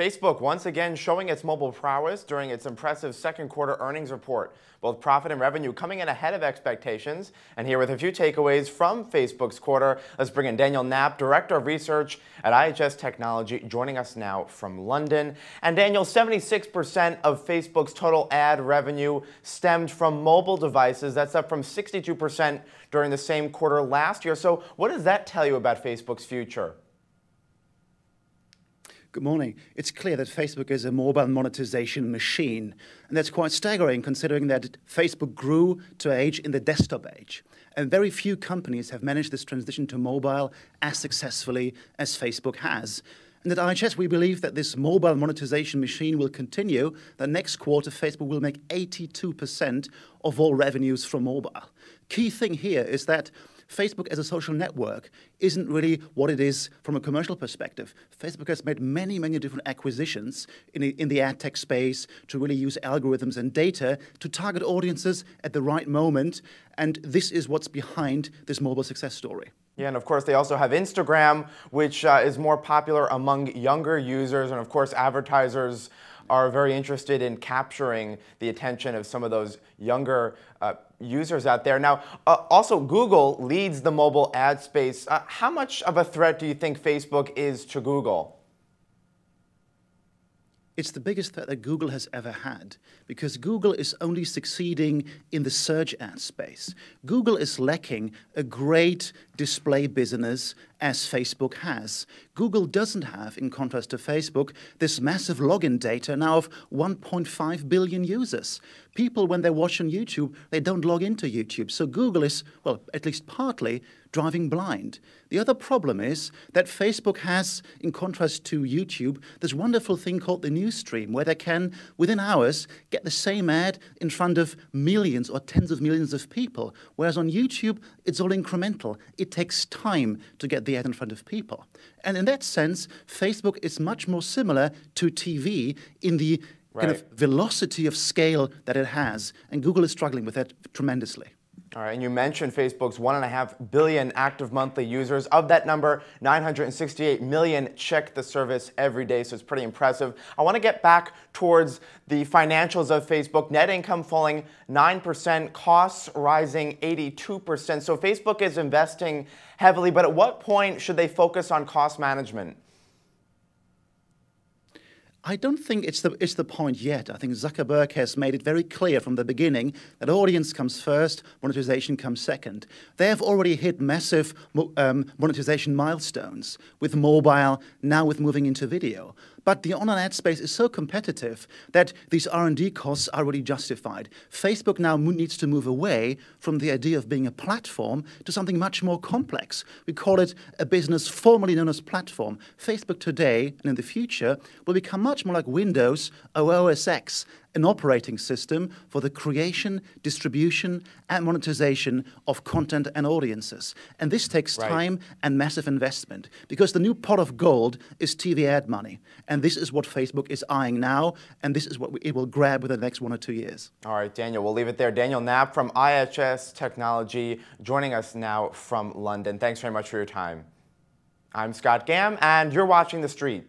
Facebook once again showing its mobile prowess during its impressive second quarter earnings report. Both profit and revenue coming in ahead of expectations. And here with a few takeaways from Facebook's quarter, let's bring in Daniel Knapp, Director of Research at IHS Technology, joining us now from London. And Daniel, 76% of Facebook's total ad revenue stemmed from mobile devices. That's up from 62% during the same quarter last year. So what does that tell you about Facebook's future? Good morning. It's clear that Facebook is a mobile monetization machine, and that's quite staggering considering that Facebook grew to age in the desktop age. And very few companies have managed this transition to mobile as successfully as Facebook has. And at IHS, we believe that this mobile monetization machine will continue. The next quarter, Facebook will make 82% of all revenues from mobile. Key thing here is that Facebook as a social network isn't really what it is from a commercial perspective. Facebook has made many, many different acquisitions in the ad tech space to really use algorithms and data to target audiences at the right moment. And this is what's behind this mobile success story. Yeah, and of course they also have Instagram, which is more popular among younger users. And of course advertisers are very interested in capturing the attention of some of those younger users out there. Now, also Google leads the mobile ad space. How much of a threat do you think Facebook is to Google? It's the biggest threat that Google has ever had because Google is only succeeding in the search ad space. Google is lacking a great display business as Facebook has. Google doesn't have, in contrast to Facebook, this massive login data now of 1.5 billion users. People, when they watch on YouTube, they don't log into YouTube. So Google is, well, at least partly, driving blind. The other problem is that Facebook has, in contrast to YouTube, this wonderful thing called the news stream, where they can, within hours, get the same ad in front of millions or tens of millions of people. Whereas on YouTube, it's all incremental. It takes time to get the ad in front of people. And in that sense, Facebook is much more similar to TV in the kind of velocity of scale that it has. And Google is struggling with that tremendously. All right, and you mentioned Facebook's 1.5 billion active monthly users. Of that number, 968 million check the service every day, so it's pretty impressive. I want to get back towards the financials of Facebook. Net income falling 9%, costs rising 82%. So Facebook is investing heavily, but at what point should they focus on cost management? I don't think it's the point yet. I think Zuckerberg has made it very clear from the beginning that audience comes first, monetization comes second. They have already hit massive monetization milestones with mobile, now with moving into video. But the online ad space is so competitive that these R&D costs are already justified. Facebook now needs to move away from the idea of being a platform to something much more complex. We call it a business formerly known as platform. Facebook today and in the future will become much more like Windows or OS X, an operating system for the creation, distribution, and monetization of content and audiences. And this takes time and massive investment because the new pot of gold is TV ad money. And this is what Facebook is eyeing now, and this is what it will grab within the next 1 or 2 years. All right, Daniel, we'll leave it there. Daniel Knapp from IHS Technology joining us now from London. Thanks very much for your time. I'm Scott Gamm, and you're watching The Street.